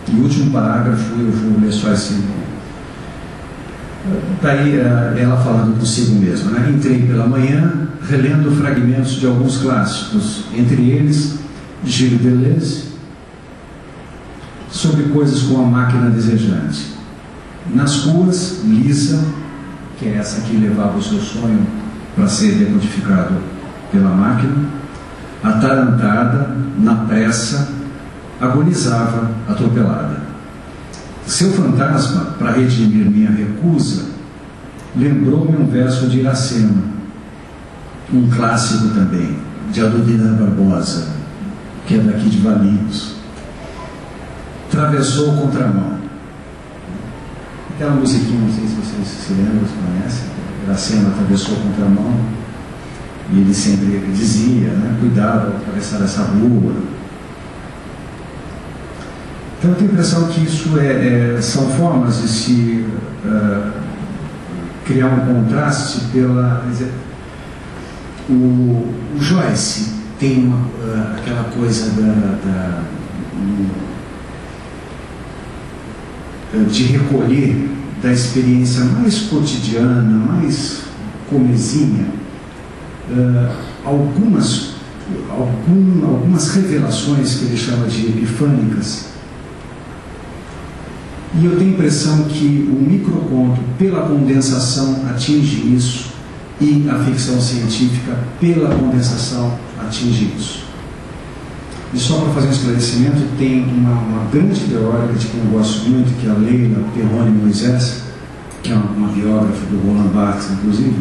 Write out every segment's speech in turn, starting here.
E o último parágrafo, eu vou ler só esse. Daí ela falando consigo mesma, né? Entrei pela manhã relendo fragmentos de alguns clássicos, entre eles Gilles Deleuze, sobre coisas como a máquina desejante. Nas ruas, Lisa, que é essa que levava o seu sonho para ser decodificado pela máquina, atarantada, na pressa, agonizava atropelada. Seu fantasma, para redimir minha recusa, lembrou-me um verso de Iracema, um clássico também, de Adolina Barbosa, que é daqui de Valinhos. Travessou o contramão. Aquela musiquinha, não sei se vocês se lembram, se conhecem. Iracema atravessou o contramão e ele sempre dizia, né, cuidado ao atravessar essa rua. Então eu tenho a impressão que isso são formas de se criar um contraste pela... O Joyce tem aquela coisa de recolher da experiência mais cotidiana, mais comezinha, algumas revelações que ele chama de epifânicas. E eu tenho a impressão que o microconto, pela condensação, atinge isso, e a ficção científica, pela condensação, atinge isso. E só para fazer um esclarecimento, tem uma grande teórica de quem eu gosto muito, que é a Leila Perrone Moisés, que é uma biógrafa do Roland Barthes, inclusive,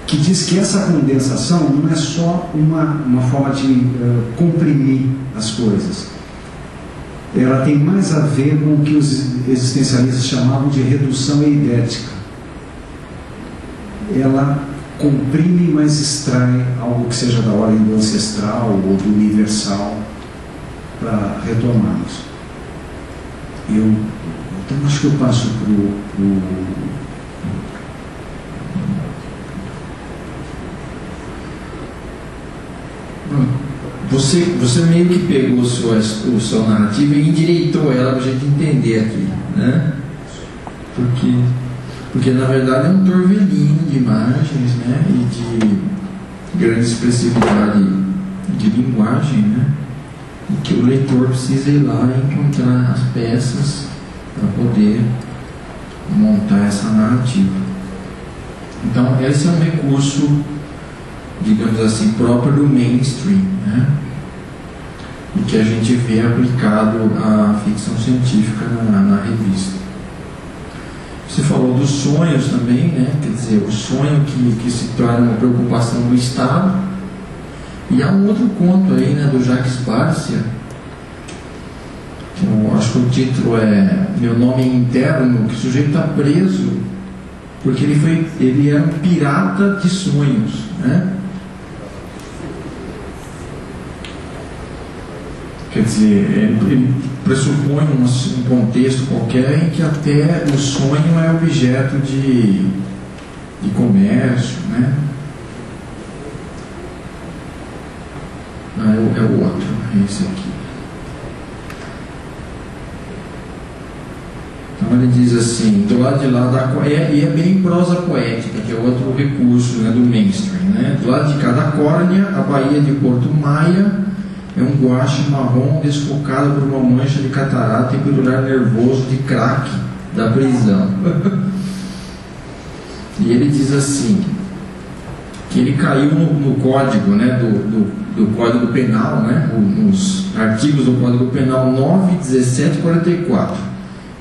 que diz que essa condensação não é só uma forma de comprimir as coisas. Ela tem mais a ver com o que os existencialistas chamavam de redução eidética. Ela comprime, mas extrai algo que seja da ordem do ancestral ou do universal para retomarmos. Então acho que eu passo para o Você meio que pegou o seu narrativa e endireitou ela para a gente entender aqui, né? Porque na verdade é um torvelinho de imagens, né? E de grande expressividade de linguagem, né? E que o leitor precisa ir lá e encontrar as peças para poder montar essa narrativa. Então esse é um recurso, digamos assim, próprio do mainstream, né? E que a gente vê aplicado à ficção científica na revista. Você falou dos sonhos também, né? Quer dizer, o sonho que se torna uma preocupação do Estado. E há um outro conto aí, né, do Jacques Barcia, que eu acho que o título é Meu Nome é Interno, que o sujeito está preso porque ele era um pirata de sonhos, né? Quer dizer, ele pressupõe um contexto qualquer em que até o sonho é objeto de comércio, né? É o outro, é esse aqui. Então ele diz assim, do lado de lá e é bem prosa poética, que é outro recurso, né, do mainstream, né? Do lado de cada córnea, a Baía de Porto Maia é um guache marrom desfocado por uma mancha de catarata e pelo ar nervoso de crack da prisão. E ele diz assim, que ele caiu no código, né, do Código Penal, né, nos artigos do Código Penal 9, 17 e 44.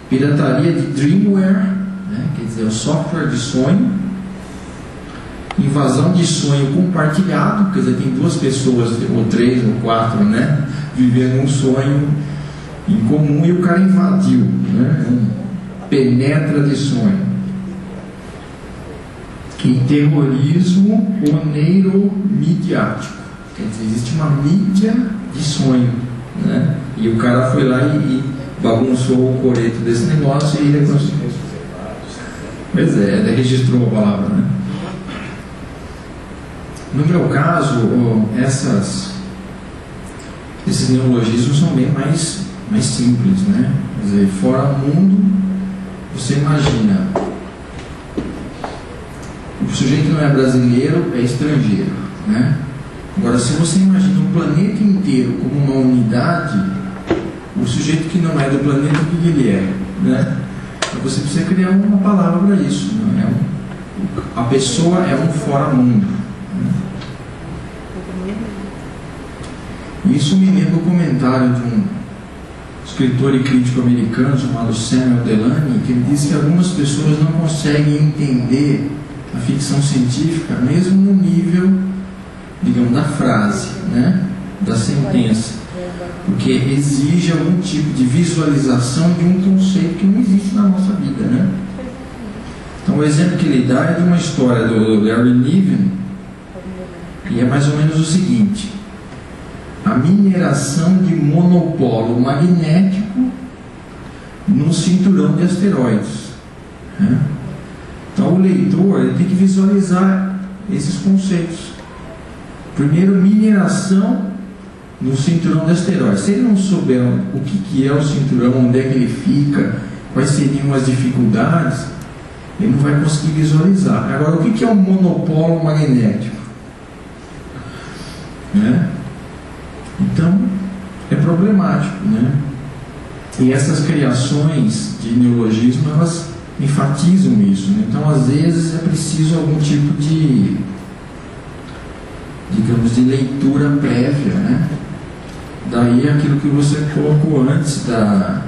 Pirataria de Dreamware, né, quer dizer, o software de sonho. Invasão de sonho compartilhado, quer dizer, tem duas pessoas, ou três, ou quatro, né, vivendo um sonho em comum e o cara invadiu, né, penetra de sonho. E terrorismo oneiro-midiático, quer dizer, existe uma mídia de sonho, né, e o cara foi lá e bagunçou o coreto desse negócio e ele conseguiu. Pois é, ele registrou a palavra, né. No meu caso, esses neologismos são bem mais mais simples, né? Quer dizer, fora mundo, você imagina, o sujeito que não é brasileiro é estrangeiro, né? Agora, se você imagina o planeta inteiro como uma unidade, o sujeito que não é do planeta, o que ele é, né? Então você precisa criar uma palavra para isso, né? A pessoa é um fora-mundo, né? Isso me lembra o comentário de um escritor e crítico americano chamado Samuel Delany, que ele disse que algumas pessoas não conseguem entender a ficção científica mesmo no nível, digamos, da frase, né? Da sentença, porque exige algum tipo de visualização de um conceito que não existe na nossa vida, né? Então o exemplo que ele dá é de uma história do Larry Niven, e é mais ou menos o seguinte: a mineração de monopolo magnético no cinturão de asteroides, né? Então o leitor ele tem que visualizar esses conceitos. Primeiro, mineração no cinturão de asteroides. Se ele não souber o que é o cinturão, onde é que ele fica, quais seriam as dificuldades, ele não vai conseguir visualizar. Agora, o que é um monopolo magnético, né? Então, é problemático, né? E essas criações de neologismo, elas enfatizam isso, né? Então, às vezes, é preciso algum tipo de, digamos, de leitura prévia, né? Daí aquilo que você colocou antes da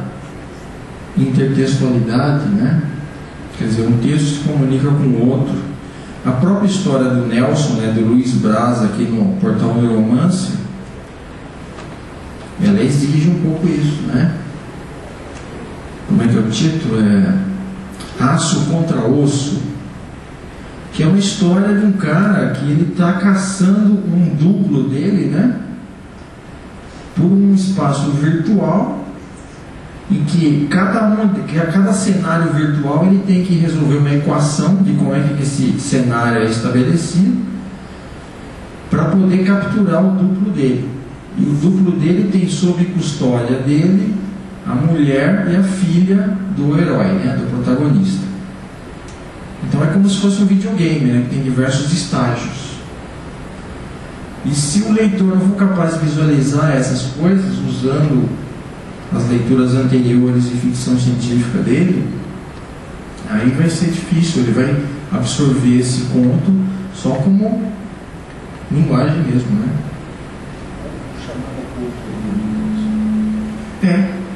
intertextualidade, né? Quer dizer, um texto se comunica com o outro. A própria história do Nelson, né, do Luiz Braz, aqui no portal Neuromance, ela exige um pouco isso, né? Como é que é o título? Aço contra Osso, que é uma história de um cara que ele está caçando um duplo dele, né? Por um espaço virtual, em que a cada cenário virtual ele tem que resolver uma equação de como é que esse cenário é estabelecido para poder capturar o duplo dele. E o duplo dele tem sob custódia dele a mulher e a filha do herói, né, do protagonista. Então é como se fosse um videogame, né, que tem diversos estágios. E se o leitor não for capaz de visualizar essas coisas usando as leituras anteriores de ficção científica dele, aí vai ser difícil, ele vai absorver esse conto só como linguagem mesmo, né?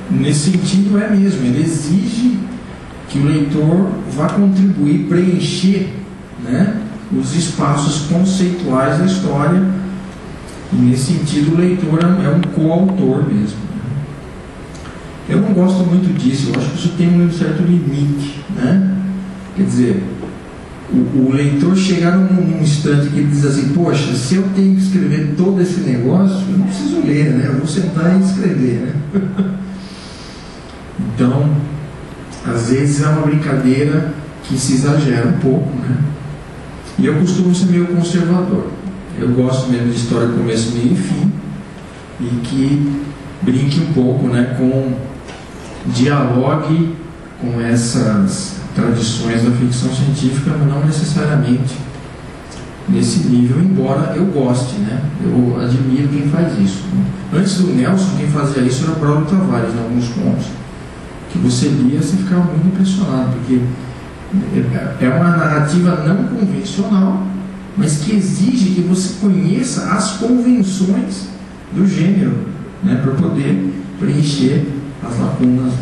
Nesse sentido é mesmo, ele exige que o leitor vá contribuir, preencher, né, os espaços conceituais da história, e nesse sentido o leitor é um coautor mesmo, né? Eu não gosto muito disso, eu acho que isso tem um certo limite, né? Quer dizer, o leitor chegar num instante que ele diz assim: poxa, se eu tenho que escrever todo esse negócio, eu não preciso ler, né? Eu vou sentar e escrever, né? Então, às vezes é uma brincadeira que se exagera um pouco, né? E eu costumo ser meio conservador. Eu gosto mesmo de história começo, meio e fim, e que brinque um pouco, né, dialogue com essas tradições da ficção científica, mas não necessariamente nesse nível, embora eu goste, né? Eu admiro quem faz isso, né? Antes do Nelson, quem fazia isso era o Braulio Tavares, em alguns contos que você lia, você ficava muito impressionado, porque é uma narrativa não convencional, mas que exige que você conheça as convenções do gênero, né, para poder preencher as lacunas